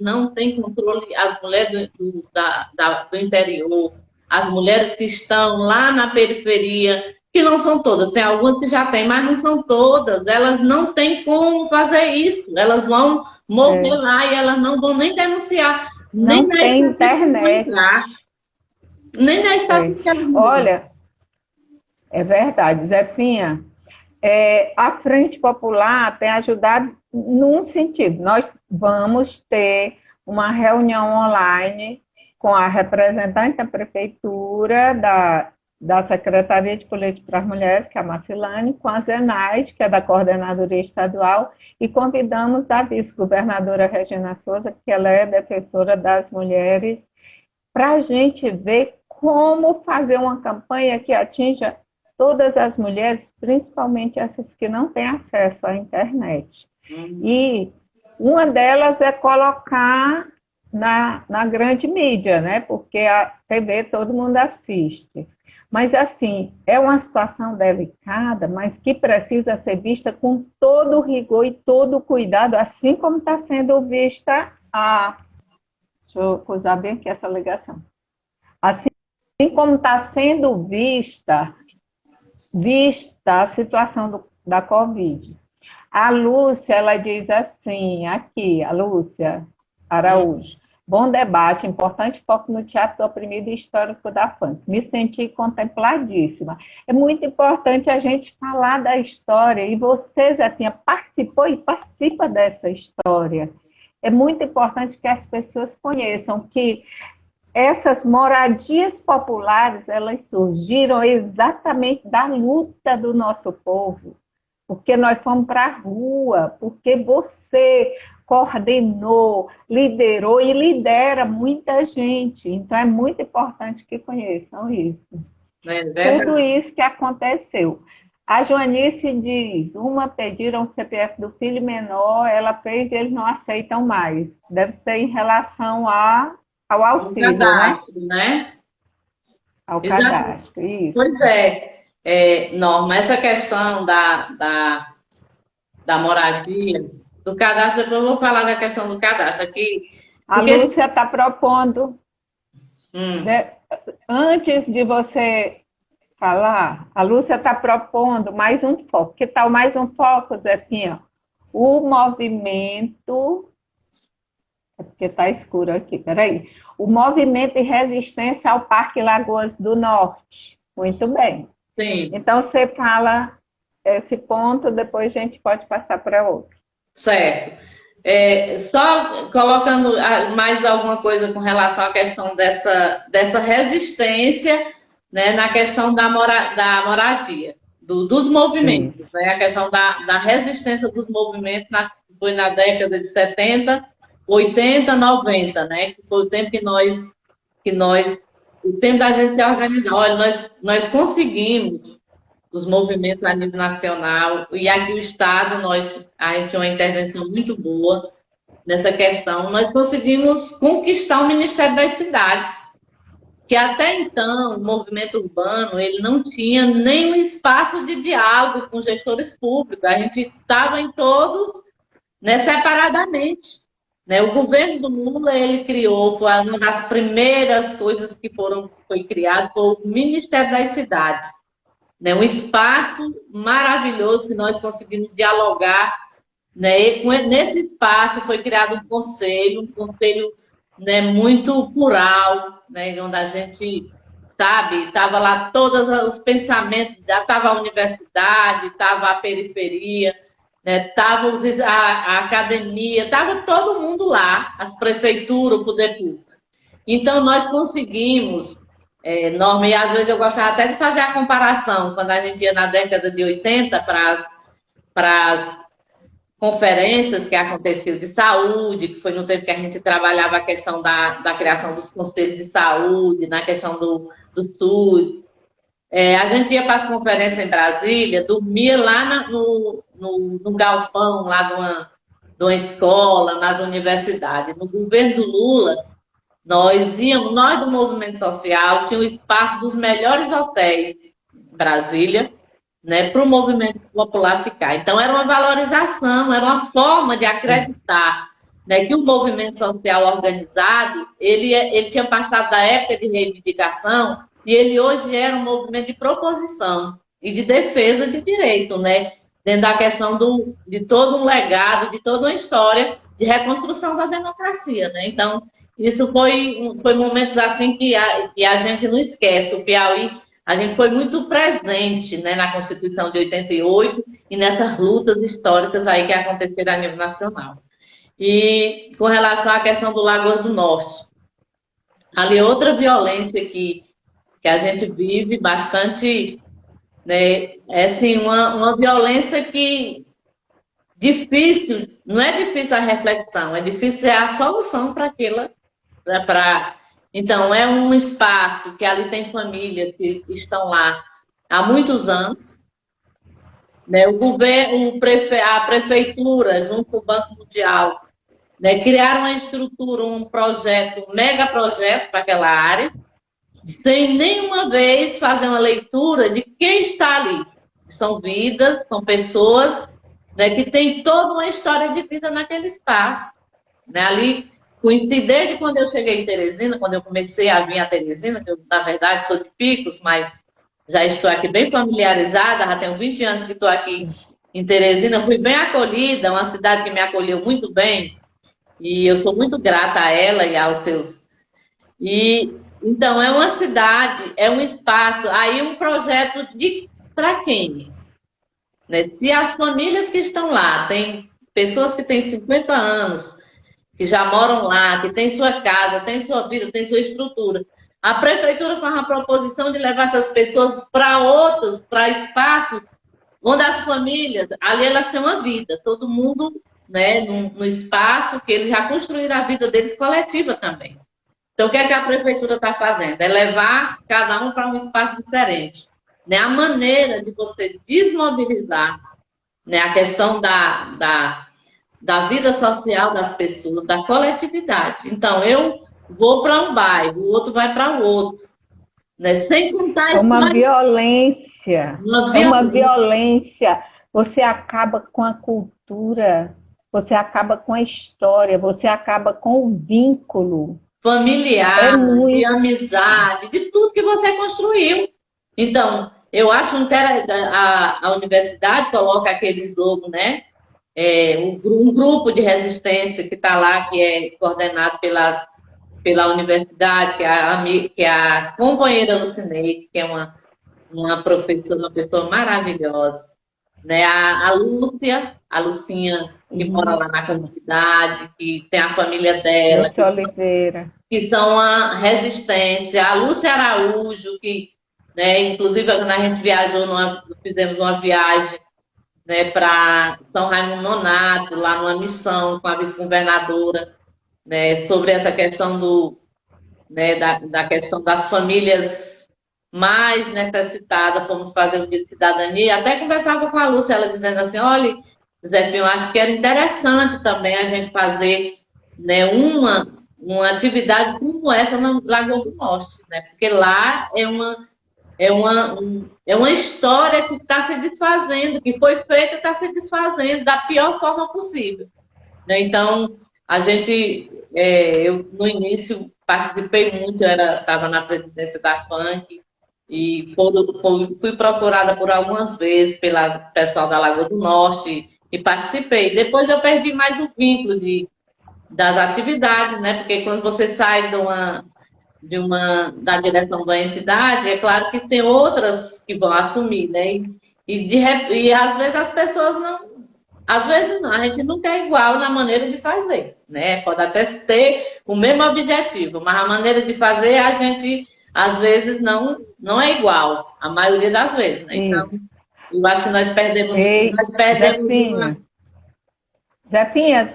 controle, as mulheres do interior, as mulheres que estão lá na periferia, que não são todas, tem algumas que já têm, mas não são todas, elas não têm como fazer isso, elas vão morrer É. lá e elas não vão nem denunciar, nem Não na tem estatística vão internet. entrar, nem na É. estatística elas vão entrar. Olha, é verdade, Zefinha. A Frente Popular tem ajudado num sentido. Nós vamos ter uma reunião online com a representante da Prefeitura, da Secretaria de Política para as Mulheres, que é a Marcilane, com a Zenaide, que é da Coordenadoria Estadual, e convidamos a vice-governadora Regina Souza, que ela é defensora das mulheres, para a gente ver como fazer uma campanha que atinja todas as mulheres, principalmente essas que não têm acesso à internet. E uma delas é colocar na grande mídia, né? Porque a TV todo mundo assiste. Mas, assim, é uma situação delicada, mas que precisa ser vista com todo o rigor e todo o cuidado, assim como está sendo vista a. Deixa eu usar bem aqui essa ligação. Assim como está sendo vista a situação da Covid. A Lúcia, ela diz assim, aqui, a Lúcia Araújo, bom debate, importante foco no teatro do oprimido e histórico da funk. Me senti contempladíssima. É muito importante a gente falar da história, e você, Zefinha, participou e participa dessa história. É muito importante que as pessoas conheçam que essas moradias populares, elas surgiram exatamente da luta do nosso povo, porque nós fomos para a rua, porque você coordenou, liderou e lidera muita gente. Então, é muito importante que conheçam isso. Tudo isso que aconteceu. A Joanice diz, pediram o CPF do filho menor, ela fez e eles não aceitam mais. Deve ser em relação ao auxílio, Cadastro, né? Ao Exato. cadastro, isso. Pois Norma, essa questão da moradia, do cadastro, depois eu vou falar da questão do cadastro aqui. A Lúcia está propondo, antes de você falar, a Lúcia está propondo mais um foco. Que tal mais um foco, Zefinha? O movimento. É porque está escuro aqui, peraí. O movimento de resistência ao Parque Lagoas do Norte. Muito bem. Sim, Então, você fala esse ponto, depois a gente pode passar para outro. certo. Só colocando mais alguma coisa com relação à questão dessa resistência, né, na questão da moradia, dos Sim, movimentos, né, a questão da resistência dos movimentos foi na década de 70, 80, 90, né, que foi o tempo que nós o tempo da gente se organizar. Olha, nós conseguimos os movimentos a nível nacional, e aqui o Estado, a gente tinha uma intervenção muito boa nessa questão. Nós conseguimos conquistar o Ministério das Cidades, que até então o movimento urbano ele não tinha nenhum espaço de diálogo com gestores públicos. A gente estava em todos, né, separadamente. Né? O governo do Lula ele criou, foi uma das primeiras coisas que foi criado, foi o Ministério das Cidades, né? Um espaço maravilhoso que nós conseguimos dialogar, né? Nesse espaço foi criado um conselho, né, muito plural, né, onde a gente, sabe, estava lá todos os pensamentos, estava a universidade, estava a periferia, né, estava a academia, estava todo mundo lá, as prefeituras, o poder público. Então, nós conseguimos, Norma, e às vezes eu gostava até de fazer a comparação, quando a gente ia na década de 80 para as conferências que aconteciam de saúde, que foi no tempo que a gente trabalhava a questão da criação dos conselhos de saúde, na questão do SUS. A gente ia para as conferências em Brasília, dormia lá no galpão, lá de uma escola, nas universidades. No governo do Lula, nós do movimento social, tinha o espaço dos melhores hotéis em Brasília, né, para o movimento popular ficar. Então, era uma valorização, era uma forma de acreditar, né, que o movimento social organizado, ele tinha passado da época de reivindicação e ele hoje era um movimento de proposição e de defesa de direito, né, dentro da questão de todo um legado, de toda uma história de reconstrução da democracia. Né? Então, isso foi momentos assim que a gente não esquece. O Piauí, a gente foi muito presente, né, na Constituição de 88 e nessas lutas históricas aí que aconteceram a nível nacional. E com relação à questão do Lagoas do Norte, ali outra violência que a gente vive bastante, né, é assim, uma violência que difícil, não é difícil a reflexão, é difícil a solução para aquilo. Então, é um espaço que ali tem famílias que estão lá há muitos anos. Né? O governo, a prefeitura, junto com o Banco Mundial, né, criaram uma estrutura, um projeto, um mega projeto para aquela área, sem nenhuma vez fazer uma leitura de quem está ali. São vidas, são pessoas, né, que têm toda uma história de vida naquele espaço. Né? Ali, conheci desde quando eu cheguei em Teresina, quando eu comecei a vir a Teresina, que eu, na verdade, sou de Picos, mas já estou aqui bem familiarizada, já tenho 20 anos que estou aqui em Teresina, fui bem acolhida, uma cidade que me acolheu muito bem, e eu sou muito grata a ela e aos seus. Então, é uma cidade, é um espaço, aí um projeto para quem? Né? Se as famílias que estão lá, tem pessoas que têm 50 anos, que já moram lá, que têm sua casa, têm sua vida, têm sua estrutura. A prefeitura faz uma proposição de levar essas pessoas para espaços onde as famílias, ali elas têm uma vida, todo mundo, né, no espaço que eles já construíram a vida deles coletiva também. Então, o que é que a prefeitura está fazendo? É levar cada um para um espaço diferente. Né? A maneira de você desmobilizar, né, a questão da vida social das pessoas, da coletividade. Então, eu vou para um bairro, o outro vai para o outro. Né? Sem contar é uma isso, violência. É uma violência. Você acaba com a cultura, você acaba com a história, você acaba com o vínculo. Familiar, de amizade, de tudo que você construiu. Então, eu acho que a universidade coloca aquele slogan, né? Um grupo de resistência que está lá, que é coordenado pela universidade, que é a companheira Lucineide, que é uma uma professora, uma pessoa maravilhosa, né? A Lucinha, que mora lá na comunidade, que tem a família dela, Lúcia Oliveira. que são a resistência. A Lúcia Araújo, que, né, inclusive, quando a gente viajou, fizemos uma viagem, né, para São Raimundo Nonato, lá numa missão com a vice-governadora, né, sobre essa questão né, da questão das famílias mais necessitadas. Fomos fazer o dia de cidadania. Até conversava com a Lúcia, ela dizendo assim: olha, Zefinho, eu acho que era interessante também a gente fazer, né, uma atividade como essa na Lagoa do Norte, né? Porque lá é uma história que está se desfazendo, que foi feita e está se desfazendo da pior forma possível, né? Então, eu no início participei muito, eu estava na presidência da FANC e fui procurada por algumas vezes pelo pessoal da Lagoa do Norte e participei. Depois eu perdi mais o vínculo das atividades, né? Porque quando você sai da direção da entidade, é claro que tem outras que vão assumir, né? E às vezes as pessoas não. Às vezes não, a gente nunca é igual na maneira de fazer, né? Pode até ter o mesmo objetivo, mas a maneira de fazer a gente às vezes não é igual, a maioria das vezes, né? Então, eu acho que nós perdemos Zefinha,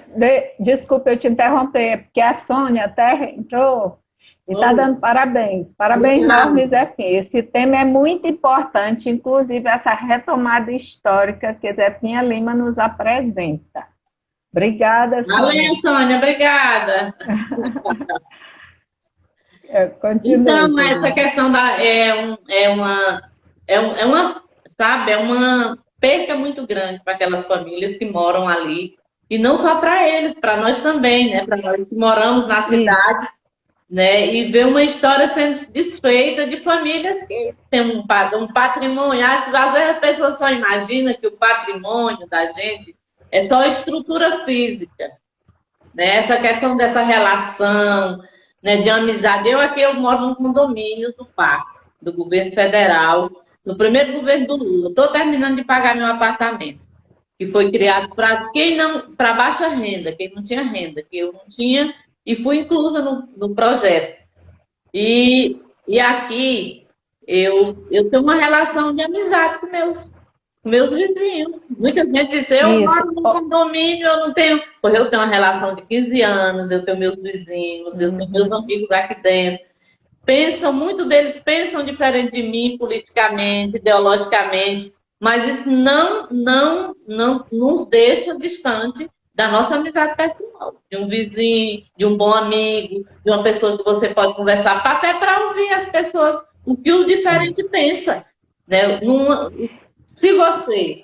desculpa eu te interromper, porque a Sônia até entrou e está dando parabéns. Parabéns enormes, Zefinha. Esse tema é muito importante, inclusive essa retomada histórica que Zefinha Lima nos apresenta. Obrigada, Sônia. Valeu, Sônia, obrigada. Então, essa questão é uma perca muito grande para aquelas famílias que moram ali. E não só para eles, para nós também, né? Para nós que moramos na cidade, né? E ver uma história sendo desfeita de famílias que têm um patrimônio. Às vezes as pessoas só imaginam que o patrimônio da gente é só estrutura física, né? Essa questão dessa relação, né, de amizade. Eu moro num condomínio do Parque, do governo federal, no primeiro governo do Lula. Estou terminando de pagar meu apartamento, que foi criado para baixa renda, quem não tinha renda, que eu não tinha, e fui inclusa no projeto. E aqui eu tenho uma relação de amizade com meus vizinhos. Muita gente diz: eu moro num condomínio, eu não tenho. Pois eu tenho uma relação de 15 anos, eu tenho meus vizinhos, eu tenho meus amigos aqui dentro. Muitos deles pensam diferente de mim politicamente, ideologicamente, mas isso não nos deixa distante da nossa amizade pessoal, de um vizinho, de um bom amigo, de uma pessoa que você pode conversar, até para ouvir as pessoas, o que o diferente pensa, né? Se você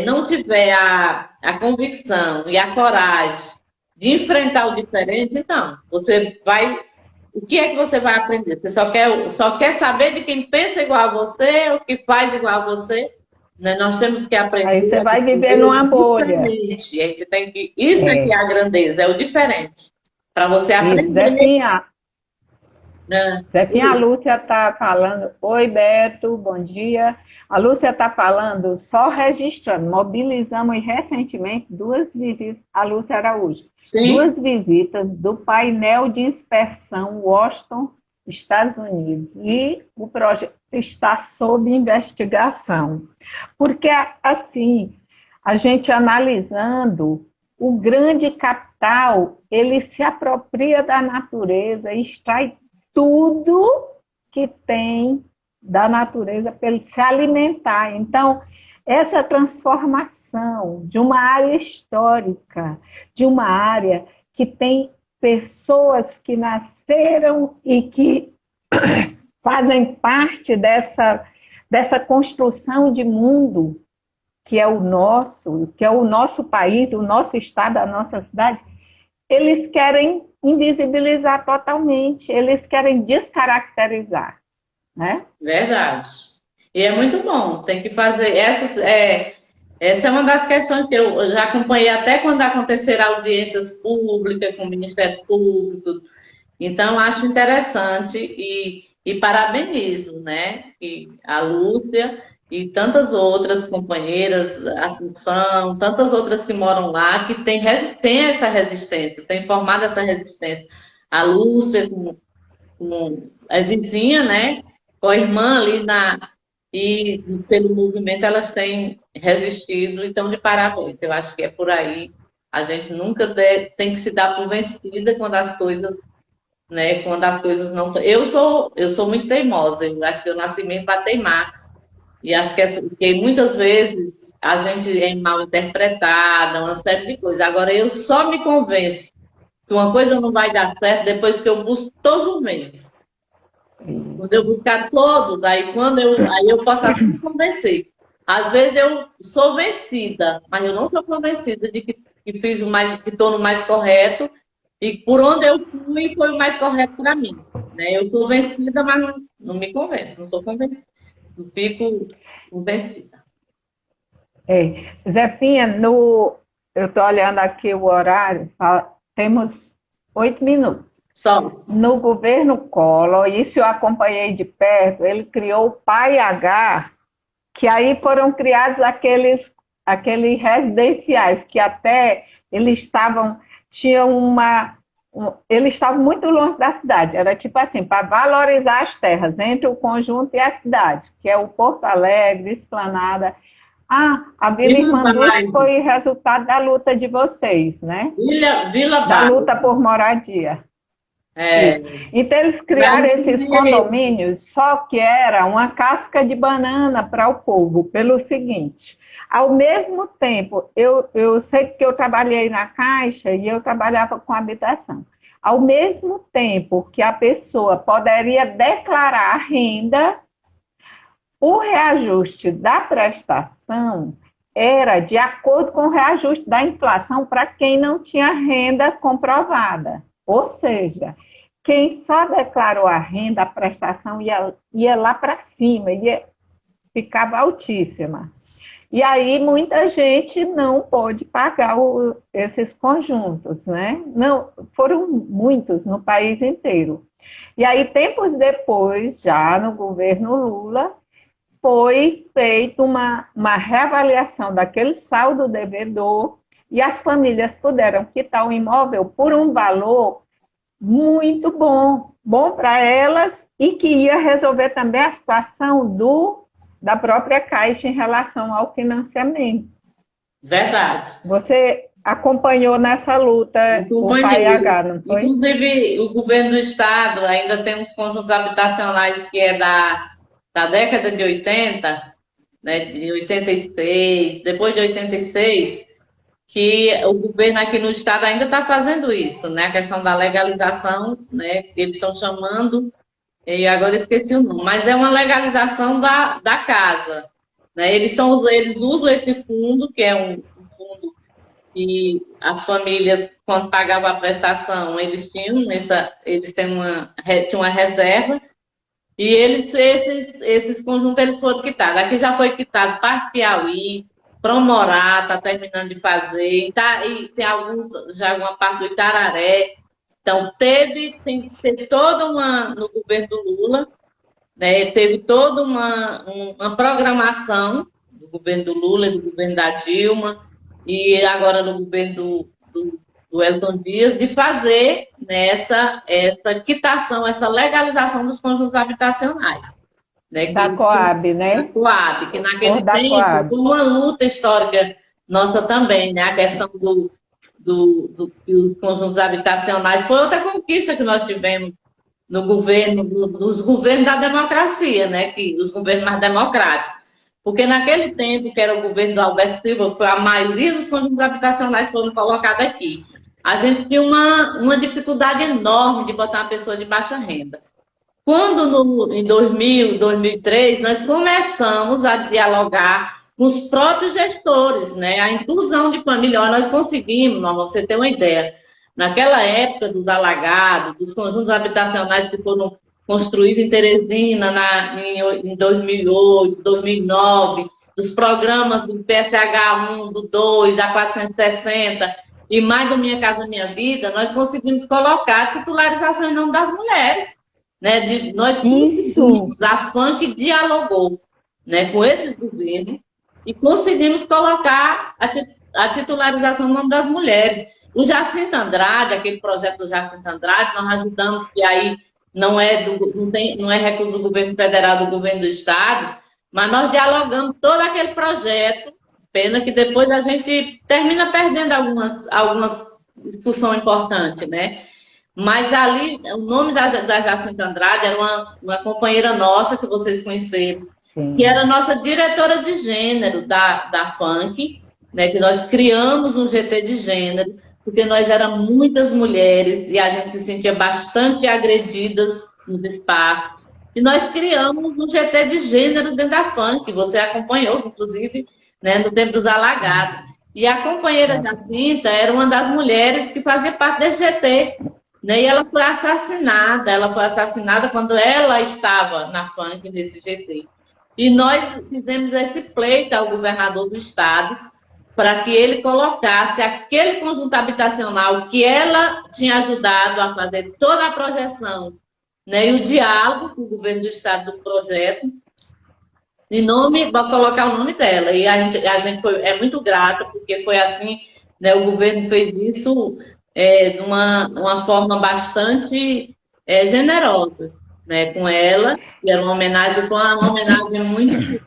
não tiver a convicção e a coragem de enfrentar o diferente, então, você vai... O que é que você vai aprender? Você só quer saber de quem pensa igual a você, ou que faz igual a você? Né? Nós temos que aprender. Aí você vai viver numa bolha. A gente tem que... Isso aqui é a grandeza, é o diferente. Para você aprender. Zefinha, a Lúcia está falando. Oi, Beto, bom dia. A Lúcia está falando, só registrando, mobilizamos recentemente 2 visitas, a Lúcia Araújo, Sim. 2 visitas do painel de inspeção Washington, Estados Unidos, e o projeto está sob investigação. Porque, assim, a gente analisando, o grande capital, ele se apropria da natureza e extrai tudo que tem da natureza para ele se alimentar. Então, essa transformação de uma área histórica, de uma área que tem pessoas que nasceram e que fazem parte dessa construção de mundo que é o nosso país, o nosso estado, a nossa cidade, eles querem invisibilizar totalmente, eles querem descaracterizar, né? Verdade. E é muito bom, tem que fazer. Essa é uma das questões que eu já acompanhei até quando acontecerão audiências públicas com o Ministério Público. Então, acho interessante E parabenizo, né? E a Lúcia e tantas outras companheiras, a Função, tantas outras que moram lá, que têm essa resistência, têm formado essa resistência. A Lúcia, é vizinha, né? Com a irmã ali e pelo movimento elas têm resistido, então de parabéns. Eu acho que é por aí. A gente nunca tem que se dar por vencida quando as coisas, né? Quando as coisas não. Eu sou muito teimosa. Eu acho que eu nasci mesmo para teimar. E acho que muitas vezes a gente é mal interpretada, uma série de coisas. Agora eu só me convenço que uma coisa não vai dar certo depois que eu busco todos os meios. Quando eu buscar todos, aí eu posso até me convencer. Às vezes eu sou vencida, mas eu não sou convencida de que fiz que estou no mais correto e por onde eu fui foi o mais correto para mim. Né? Eu estou vencida, mas não me convenço, não estou convencida. Não fico convencida. Zefinha, eu estou olhando aqui o horário, temos 8 minutos. Só. No governo Collor, isso eu acompanhei de perto, ele criou o PAI-H, que aí foram criados aqueles residenciais, que até eles estavam muito longe da cidade, era tipo assim, para valorizar as terras entre o conjunto e a cidade, que é o Porto Alegre, Esplanada. A Vila Irmanduz foi resultado da luta de vocês, né? Vila da luta por moradia. Então, eles criaram esses condomínios, só que era uma casca de banana para o povo, pelo seguinte: ao mesmo tempo, eu sei que eu trabalhei na Caixa e eu trabalhava com habitação. Ao mesmo tempo que a pessoa poderia declarar a renda, o reajuste da prestação era de acordo com o reajuste da inflação para quem não tinha renda comprovada. Ou seja, quem só declarou a renda, a prestação ia lá para cima, ficava altíssima. E aí muita gente não pôde pagar esses conjuntos, né? Não, foram muitos no país inteiro. E aí, tempos depois, já no governo Lula, foi feita uma reavaliação daquele saldo devedor e as famílias puderam quitar o imóvel por um valor muito bom para elas e que ia resolver também a situação da própria Caixa em relação ao financiamento. Verdade. Você acompanhou nessa luta o PAI-H, não foi? Inclusive, o governo do estado ainda tem uns conjuntos habitacionais que é da década de 80, né, de 86, depois de 86, que o governo aqui no estado ainda está fazendo isso, né? A questão da legalização, né? Eles estão chamando, e agora eu esqueci o nome, mas é uma legalização da casa. Né? Eles usam esse fundo, que é um fundo que as famílias, quando pagavam a prestação, eles tinham uma reserva, e esses conjuntos eles foram quitados. Aqui já foi quitado Parque Piauí, Promorá, está terminando de fazer, e tem alguma parte do Itararé. Então, teve toda no governo do Lula, né, teve toda uma programação do governo do Lula e do governo da Dilma, e agora no governo do Wellington Dias, de fazer essa quitação, essa legalização dos conjuntos habitacionais. Né, da Coab, né? Da Coab, que naquele tempo foi uma luta histórica nossa também, né? A questão dos conjuntos habitacionais foi outra conquista que nós tivemos no governo, dos governos da democracia, né? Os governos mais democráticos. Porque naquele tempo, que era o governo do Alberto Silva, que foi a maioria dos conjuntos habitacionais foram colocados aqui, a gente tinha uma dificuldade enorme de botar uma pessoa de baixa renda. Quando, em 2000, 2003, nós começamos a dialogar com os próprios gestores, né? A inclusão de família, nós conseguimos, para você ter uma ideia, naquela época dos alagados, dos conjuntos habitacionais que foram construídos em Teresina em 2008, 2009, dos programas do PSH1, do 2, da 460 e mais do Minha Casa Minha Vida, nós conseguimos colocar a titularização em nome das mulheres. né, nós conseguimos, a FUNC dialogou, né, com esse governo e conseguimos colocar a titularização no nome das mulheres. O Jacinto Andrade, aquele projeto do Jacinto Andrade, nós ajudamos, que aí não é recurso do governo federal, do governo do estado, mas nós dialogamos todo aquele projeto. Pena que depois a gente termina perdendo algumas discussões importantes, né? Mas ali, o nome da Jacinta Andrade era uma companheira nossa, que vocês conheceram, que era nossa diretora de gênero da FUNC, né? Que nós criamos um GT de gênero, porque nós éramos muitas mulheres e a gente se sentia bastante agredidas nos espaços. E nós criamos um GT de gênero dentro da FUNC, que você acompanhou, inclusive, né, no tempo dos alagados. E a companheira Jacinta era uma das mulheres que fazia parte desse GT. Né, e ela foi assassinada quando ela estava na FUNC, nesse GT. E nós fizemos esse pleito ao governador do estado para que ele colocasse aquele conjunto habitacional que ela tinha ajudado a fazer toda a projeção, né, e o diálogo com o governo do estado do projeto, para colocar o nome dela. E a gente é muito grata, porque foi assim, né, o governo fez isso de uma forma bastante generosa, né, com ela, e era uma homenagem muito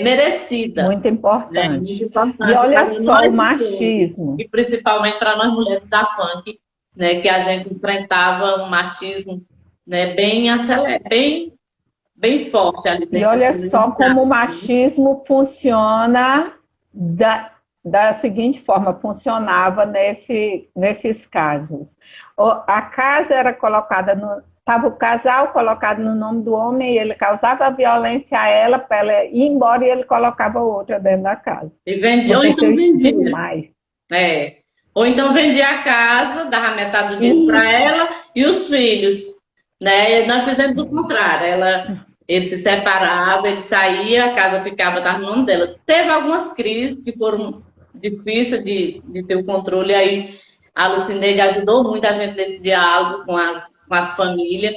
merecida. Muito importante. Né, muito importante. E olha só o machismo. E principalmente para nós mulheres da FUNC, né, que a gente enfrentava um machismo, né, bem forte ali dentro. E olha só como o machismo funciona da seguinte forma, funcionava nesses casos. A casa era colocada estava o casal colocado no nome do homem e ele causava violência a ela para ela ir embora e ele colocava outra dentro da casa. E vendia, ou então vendia. Ou então vendia a casa, dava metade do dinheiro para ela e os filhos. Né? Nós fizemos o contrário. Ele se separava, ele saía, a casa ficava no nome dela. Teve algumas crises que foram difíceis de ter o controle, aí a Lucineide ajudou muito a gente nesse diálogo com as famílias,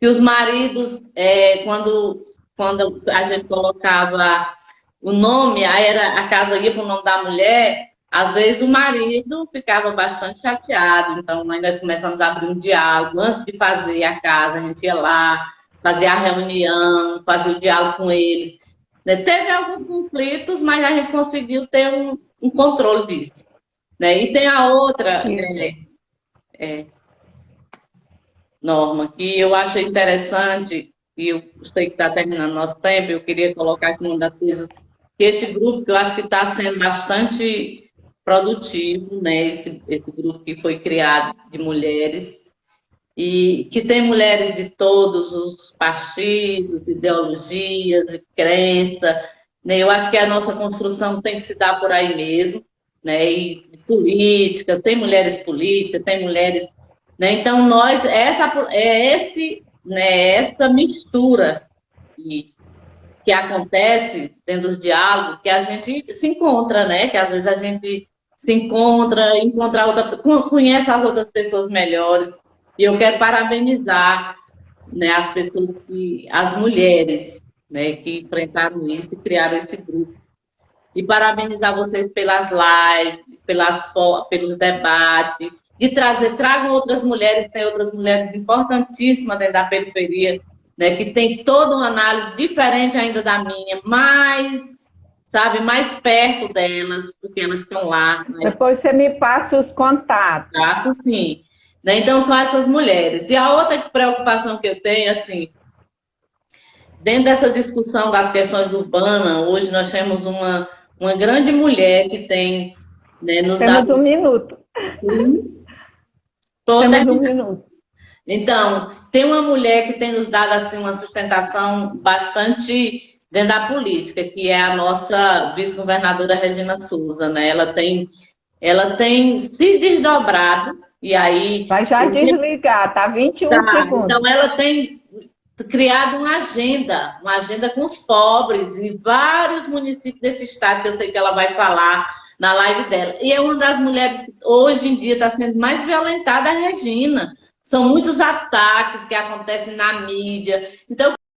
que os maridos, quando a gente colocava o nome, aí a casa ia para o nome da mulher, às vezes o marido ficava bastante chateado, então aí nós começamos a abrir um diálogo, antes de fazer a casa, a gente ia lá, fazia a reunião, fazia o diálogo com eles. Teve alguns conflitos, mas a gente conseguiu ter um controle disso. Né? E tem a outra norma que eu achei interessante, e eu sei que está terminando nosso tempo, eu queria colocar aqui uma das coisas, que este grupo, que eu acho que está sendo bastante produtivo, né? Esse grupo que foi criado de mulheres, e que tem mulheres de todos os partidos, ideologias e crenças, né? Eu acho que a nossa construção tem que se dar por aí mesmo, né? E política, tem mulheres políticas, tem mulheres, né? Então essa mistura que acontece dentro do diálogo, que a gente se encontra, né? Que às vezes a gente se encontra conhece as outras pessoas melhores. E eu quero parabenizar, né, as mulheres, né, que enfrentaram isso e criaram esse grupo. E parabenizar vocês pelas lives, pelos debates, de tragam outras mulheres, tem outras mulheres importantíssimas dentro da periferia, né, que tem toda uma análise diferente ainda da minha, mais perto delas, porque elas estão lá. Depois você me passa os contatos. Passo, sim. Né? Então, são essas mulheres. E a outra preocupação que eu tenho, assim, dentro dessa discussão das questões urbanas, hoje nós temos uma grande mulher que tem, né, nos dado... Temos um minuto. Temos um minuto. Então, tem uma mulher que tem nos dado assim, uma sustentação bastante dentro da política, que é a nossa vice-governadora Regina Souza, né? Ela tem se desdobrado, e aí... Vai já desligar, tá? 21 segundos. Então, ela tem criado uma agenda com os pobres em vários municípios desse estado, que eu sei que ela vai falar na live dela. E é uma das mulheres que hoje em dia está sendo mais violentada, a Regina. São muitos ataques que acontecem na mídia. Então,